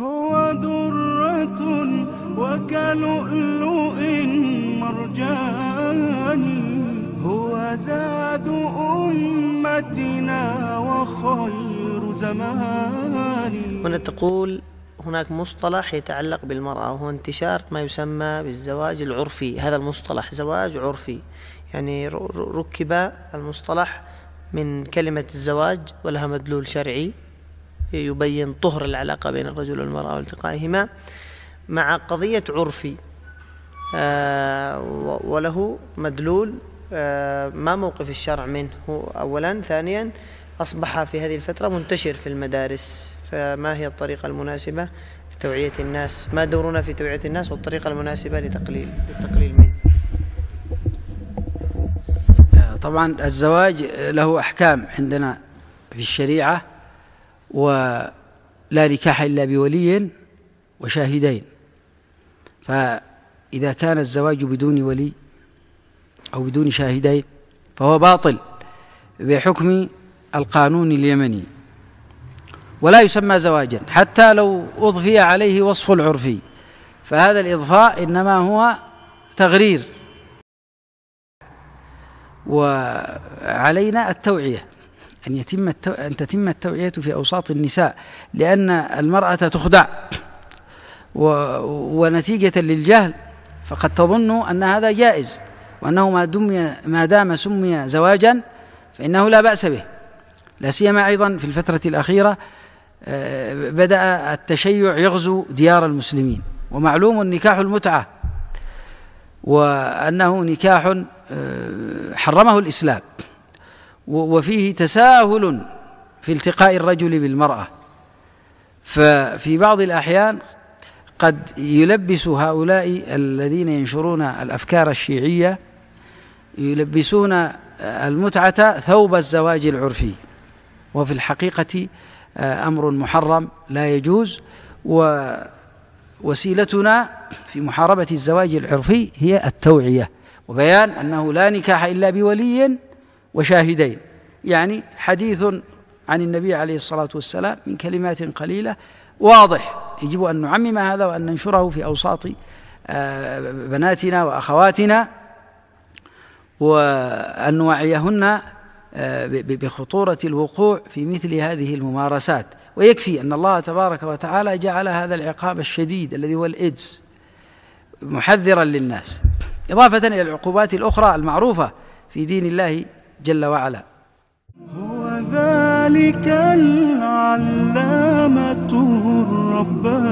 هو درة وكلؤلؤ مرجان، هو زاد أمتنا وخير زمان. هنا تقول هناك مصطلح يتعلق بالمرأة، وهو انتشار ما يسمى بالزواج العرفي. هذا المصطلح زواج عرفي، يعني ركب المصطلح من كلمة الزواج ولها مدلول شرعي يبين طهر العلاقة بين الرجل والمرأة والتقائهما، مع قضية عرفي وله مدلول ما موقف الشرع منه أولا. ثانيا أصبح في هذه الفترة منتشر في المدارس، فما هي الطريقة المناسبة لتوعية الناس؟ ما دورنا في توعية الناس والطريقة المناسبة للتقليل منه؟ طبعا الزواج له أحكام عندنا في الشريعة، ولا نكاح إلا بولي وشاهدين. فإذا كان الزواج بدون ولي أو بدون شاهدين فهو باطل بحكم القانون اليمني، ولا يسمى زواجا حتى لو أضفي عليه وصف العرفي، فهذا الإضفاء إنما هو تغرير. وعلينا التوعية، أن تتم التوعية في أوساط النساء، لأن المرأة تخدع، ونتيجة للجهل فقد تظن أن هذا جائز، وأنه ما دام سمي زواجا فإنه لا بأس به. لا سيما أيضا في الفترة الأخيرة بدأ التشيع يغزو ديار المسلمين، ومعلوم نكاح المتعة وأنه نكاح حرمه الإسلام، وفيه تساهل في التقاء الرجل بالمرأة. ففي بعض الأحيان قد يلبس هؤلاء الذين ينشرون الأفكار الشيعية يلبسون المتعة ثوب الزواج العرفي، وفي الحقيقة أمر محرم لا يجوز. ووسيلتنا في محاربة الزواج العرفي هي التوعية وبيان أنه لا نكاح إلا بولي وشاهدين، يعني حديث عن النبي عليه الصلاة والسلام من كلمات قليلة واضح، يجب أن نعمم هذا وأن ننشره في أوساط بناتنا وأخواتنا، وأن نوعيهن بخطورة الوقوع في مثل هذه الممارسات. ويكفي أن الله تبارك وتعالى جعل هذا العقاب الشديد الذي هو الإيدز محذرا للناس، إضافة إلى العقوبات الأخرى المعروفة في دين الله جل وعلا. هو ذلك العلامة الرباني.